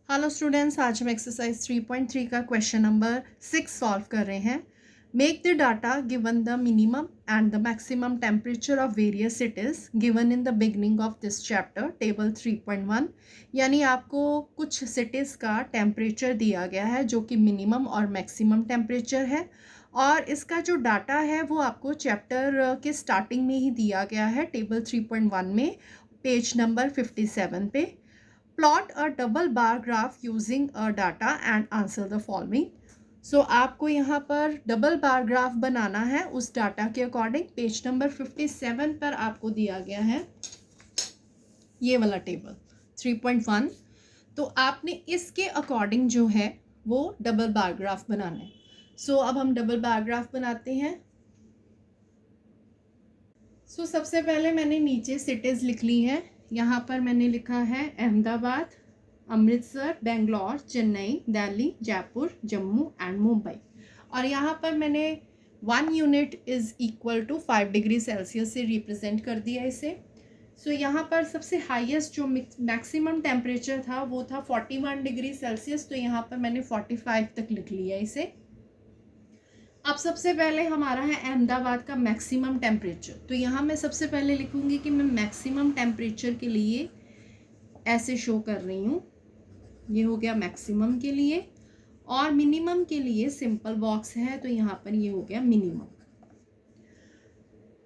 Hello students, आज हम exercise 3.3 का क्वेश्चन नंबर 6 सॉल्व कर रहे हैं। Make the data given the minimum and the maximum temperature of various cities given in the beginning of this chapter table 3.1। यानी आपको कुछ सिटीज़ का टेम्परेचर दिया गया है जो कि मिनिमम और मैक्सिमम टेम्परेचर है, और इसका जो डाटा है वो आपको चैप्टर के स्टार्टिंग में ही दिया गया है टेबल 3.1 में, पेज नंबर 57 पे। Plot a double bar graph using a data and answer the following. So आपको यहाँ पर डबल बार ग्राफ बनाना है उस डाटा के अकॉर्डिंग। पेज नंबर 57 पर आपको दिया गया है ये वाला टेबल 3.1। तो आपने इसके अकॉर्डिंग जो है वो डबल बार ग्राफ बनाना है। सो अब हम डबल बार ग्राफ बनाते हैं। सबसे पहले मैंने नीचे सिटीज़ लिख ली हैं। यहाँ पर मैंने लिखा है अहमदाबाद, अमृतसर, बेंगलोर, चेन्नई, दिल्ली, जयपुर, जम्मू एंड मुंबई। और यहाँ पर मैंने 1 unit is equal to 5 degree Celsius से रिप्रेजेंट कर दिया इसे। यहाँ पर सबसे हाईएस्ट जो मैक्सिमम टेम्परेचर था वो था 41 डिग्री सेल्सियस, तो यहाँ पर मैंने 45 तक लिख लिया इसे। अब सबसे पहले हमारा है अहमदाबाद का मैक्सिमम टेम्परेचर। तो यहाँ मैं सबसे पहले लिखूँगी कि मैं मैक्सिमम टेम्परेचर के लिए ऐसे शो कर रही हूँ, ये हो गया मैक्सिमम के लिए। और मिनिमम के लिए सिंपल बॉक्स है तो यहाँ पर ये हो गया मिनिमम।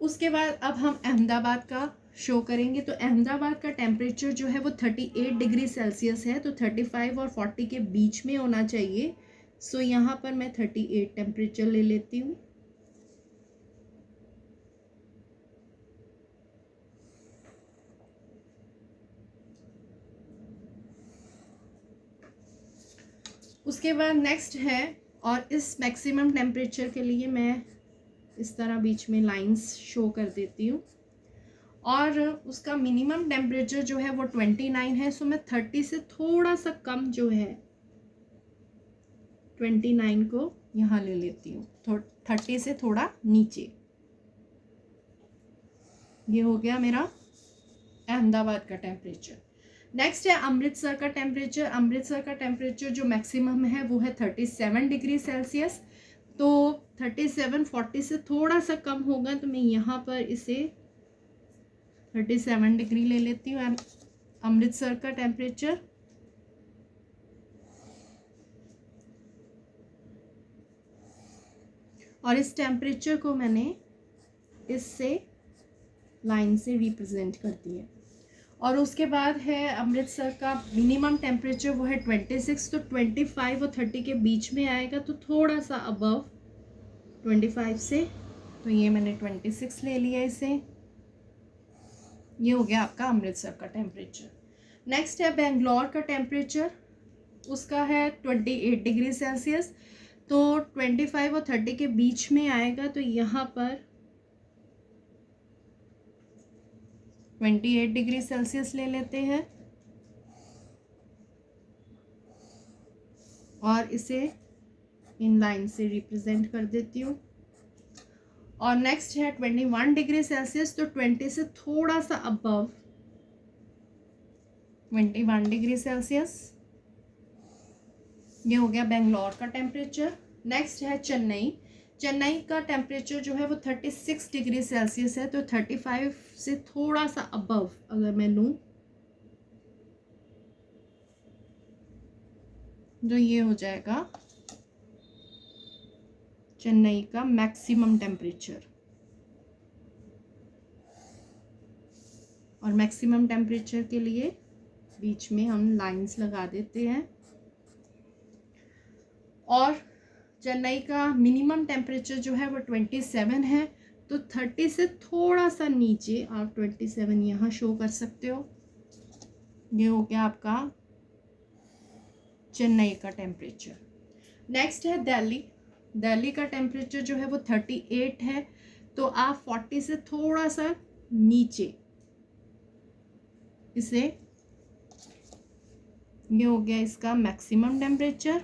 उसके बाद अब हम अहमदाबाद का शो करेंगे। तो अहमदाबाद का टेम्परेचर जो है वो 38 डिग्री सेल्सियस है, तो 35 और 40 के बीच में होना चाहिए। यहाँ पर मैं 38 टेम्परेचर ले लेती हूँ। उसके बाद नेक्स्ट है, और इस मैक्सिमम टेम्परेचर के लिए मैं इस तरह बीच में लाइंस शो कर देती हूँ। और उसका मिनिमम टेम्परेचर जो है वो 29 है। मैं 30 से थोड़ा सा कम जो है 29 को यहाँ ले लेती हूँ, 30 से थोड़ा नीचे। ये हो गया मेरा अहमदाबाद का टेम्परेचर। नेक्स्ट है अमृतसर का टेम्परेचर। अमृतसर का टेम्परेचर जो मैक्सिमम है वो है 37 डिग्री सेल्सियस। तो 37 40 से थोड़ा सा कम होगा, तो मैं यहाँ पर इसे 37 डिग्री ले लेती हूँ अमृतसर का टेम्परेचर। और इस टेम्परेचर को मैंने इससे लाइन से रिप्रेजेंट कर दिया। और उसके बाद है अमृतसर का मिनिमम टेम्परेचर वो है 26, तो 25 और 30 के बीच में आएगा, तो थोड़ा सा अबव 25 से। तो ये मैंने 26 ले लिया इसे। ये हो गया आपका अमृतसर का टेम्परेचर। नेक्स्ट है बेंगलोर का टेम्परेचर, उसका है 28 डिग्री सेल्सियस, तो 25 और 30 के बीच में आएगा, तो यहाँ पर 28 डिग्री सेल्सियस ले लेते हैं और इसे इन लाइन से रिप्रेजेंट कर देती हूँ। और नेक्स्ट है 21 डिग्री सेल्सियस, तो 20 से थोड़ा सा अबव 21 डिग्री सेल्सियस। ये हो गया बेंगलोर का टेम्परेचर। नेक्स्ट है चेन्नई। चेन्नई का टेम्परेचर जो है वो 36 डिग्री सेल्सियस है, तो 35 से थोड़ा सा अबव अगर मैं लूँ, जो ये हो जाएगा चेन्नई का मैक्सिमम टेम्परेचर। और मैक्सिमम टेम्परेचर के लिए बीच में हम लाइंस लगा देते हैं। और चेन्नई का मिनिमम टेम्परेचर जो है वो 27 है, तो 30 से थोड़ा सा नीचे आप 27 यहाँ शो कर सकते हो। ये हो गया आपका चेन्नई का टेम्परेचर। नेक्स्ट है दिल्ली। दिल्ली का टेम्परेचर जो है वो 38 है, तो आप 40 से थोड़ा सा नीचे इसे, ये हो गया इसका मैक्सिमम टेम्परेचर।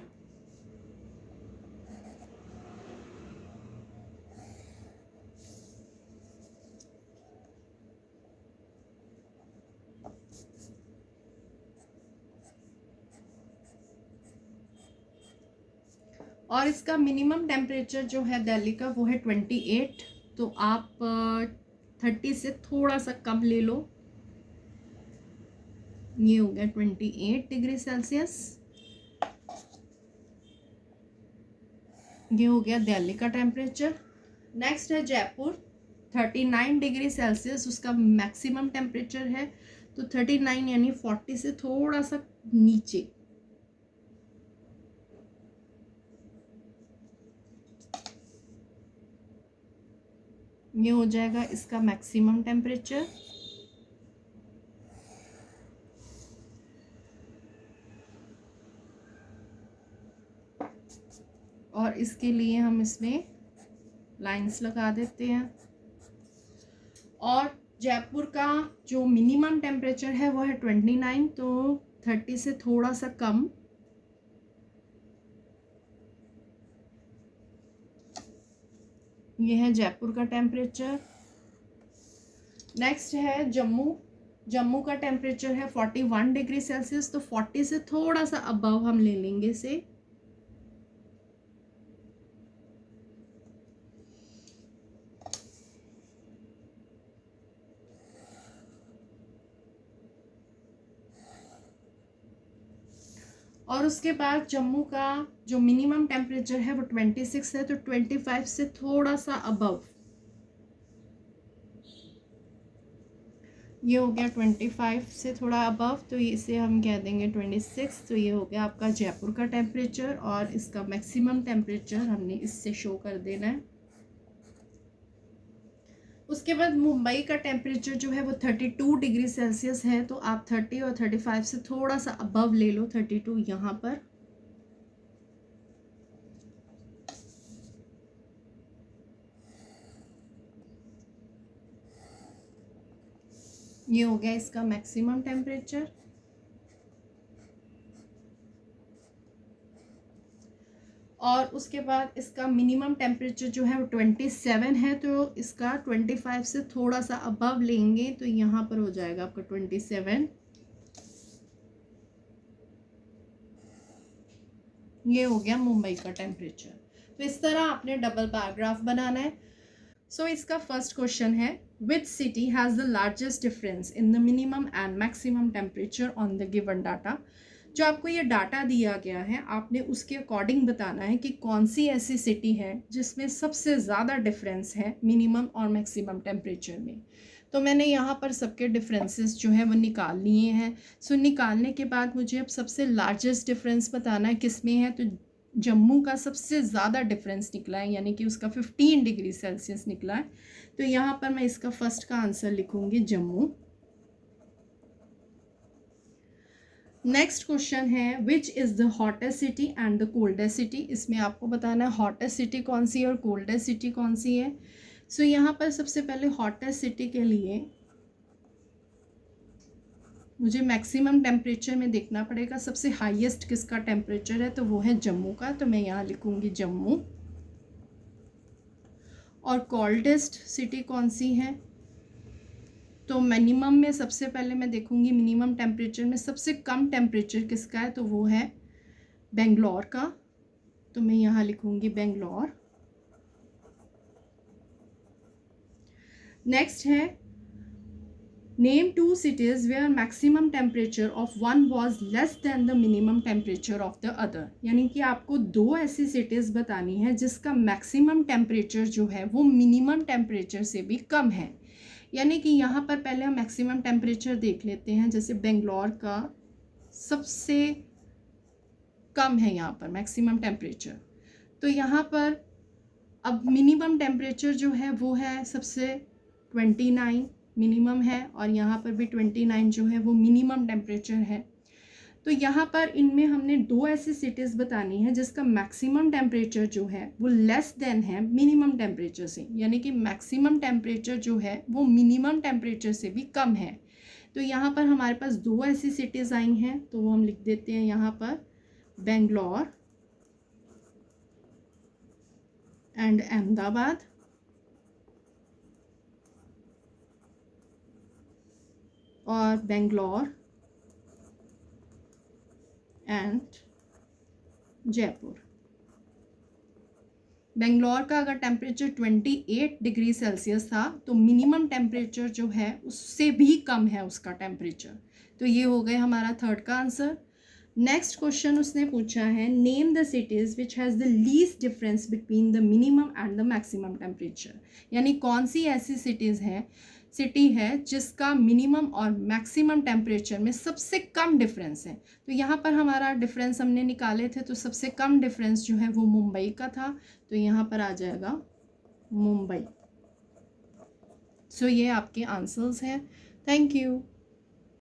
और इसका मिनिमम टेम्परेचर जो है दिल्ली का वो है 28, तो आप 30 से थोड़ा सा कम ले लो। ये हो गया 28 डिग्री सेल्सियस। ये हो गया दिल्ली का टेम्परेचर। नेक्स्ट है जयपुर, 39 डिग्री सेल्सियस उसका मैक्सिमम टेम्परेचर है। तो 39 यानी 40 से थोड़ा सा नीचे। ये हो जाएगा इसका मैक्सिमम टेम्परेचर। और इसके लिए हम इसमें लाइंस लगा देते हैं। और जयपुर का जो मिनिमम टेम्परेचर है वो है 29, तो 30 से थोड़ा सा कम। ये है जयपुर का टेम्परेचर। नेक्स्ट है जम्मू। जम्मू का टेम्परेचर है 41 डिग्री सेल्सियस, तो 40 से थोड़ा सा अबव हम ले लेंगे इसे। और उसके बाद जम्मू का जो मिनिमम टेम्परेचर है वो 26 है, तो 25 से थोड़ा सा अबव। ये हो गया 25 से थोड़ा अबव, तो इसे हम कह देंगे 26। तो ये हो गया आपका जयपुर का टेम्परेचर, और इसका मैक्सिमम टेम्परेचर हमने इससे शो कर देना है। उसके बाद मुंबई का टेम्परेचर जो है वो 32 डिग्री सेल्सियस है, तो आप 30 और 35 से थोड़ा सा अबव ले लो, 32 यहाँ पर। ये हो गया इसका मैक्सिमम टेम्परेचर। और उसके बाद इसका मिनिमम टेम्परेचर जो है वो 27 है, तो इसका 25 से थोड़ा सा अबव लेंगे, तो यहाँ पर हो जाएगा आपका 27। ये हो गया मुंबई का टेम्परेचर। तो इस तरह आपने डबल बार ग्राफ बनाना है। सो इसका फर्स्ट क्वेश्चन है, which city has the largest difference in the minimum and maximum temperature on the given data. जो आपको ये डाटा दिया गया है, आपने उसके अकॉर्डिंग बताना है कि कौन सी ऐसी सिटी है जिसमें सबसे ज़्यादा डिफरेंस है मिनिमम और मैक्सिमम टेम्परेचर में। तो मैंने यहाँ पर सबके डिफरेंसेस जो है वो निकाल लिए हैं। सो निकालने के बाद मुझे अब सबसे लार्जेस्ट डिफरेंस बताना है किस में है। तो जम्मू का सबसे ज़्यादा डिफरेंस निकला है, यानी कि उसका 15 डिग्री सेल्सियस निकला है। तो यहाँ पर मैं इसका फर्स्ट का आंसर लिखूँगी जम्मू। नेक्स्ट क्वेश्चन है, which is the hottest city and the coldest city. इसमें आपको बताना है हॉटेस्ट सिटी कौन सी है और कोल्डेस्ट सिटी कौन सी है। सो यहाँ पर सबसे पहले हॉटेस्ट सिटी के लिए मुझे मैक्सिमम टेम्परेचर में देखना पड़ेगा सबसे हाईएस्ट किसका टेम्परेचर है, तो वो है जम्मू का। तो मैं यहाँ लिखूँगी जम्मू। और कोल्डेस्ट सिटी कौन सी है, तो मिनिमम में सबसे पहले मैं देखूँगी मिनिमम टेम्परेचर में सबसे कम टेम्परेचर किसका है, तो वो है बेंगलोर का। तो मैं यहाँ लिखूँगी बेंगलोर। नेक्स्ट है, name 2 cities where maximum temperature of one was less than the minimum temperature of the other। यानी कि आपको दो ऐसी सिटीज़ बतानी है जिसका मैक्सिमम टेम्परेचर जो है वो मिनिमम टेम्परेचर से भी कम है। यानी कि यहाँ पर पहले हम मैक्सिमम टेम्परेचर देख लेते हैं। जैसे बेंगलोर का सबसे कम है यहाँ पर मैक्सिमम टेम्परेचर, तो यहाँ पर अब मिनिमम टेम्परेचर जो है वो है सबसे 29 मिनिमम है, और यहाँ पर भी 29 जो है वो मिनिमम टेम्परेचर है। तो यहाँ पर इनमें हमने दो ऐसी सिटीज़ बतानी है जिसका मैक्सिमम टेम्परेचर जो है वो लेस देन है मिनिमम टेम्परेचर से, यानी कि मैक्सिमम टेम्परेचर जो है वो मिनिमम टेम्परेचर से भी कम है। तो यहाँ पर हमारे पास दो ऐसी सिटीज़ आई हैं, तो वो हम लिख देते हैं यहाँ पर बेंगलोर एंड अहमदाबाद। और बेंगलोर एंड जयपुर। बेंगलोर का अगर टेम्परेचर 28 डिग्री सेल्सियस था तो मिनिमम टेम्परेचर जो है उससे भी कम है उसका टेम्परेचर। तो ये हो गया हमारा थर्ड का आंसर। नेक्स्ट क्वेश्चन उसने पूछा है, name the cities which has the least difference between the minimum and the maximum temperature. यानी कौन सी ऐसी सिटी है जिसका मिनिमम और मैक्सिमम टेम्परेचर में सबसे कम डिफरेंस है। तो यहाँ पर हमारा डिफरेंस हमने निकाले थे, तो सबसे कम डिफरेंस जो है वो मुंबई का था, तो यहाँ पर आ जाएगा मुंबई। सो ये आपके आंसर्स हैं। Thank you.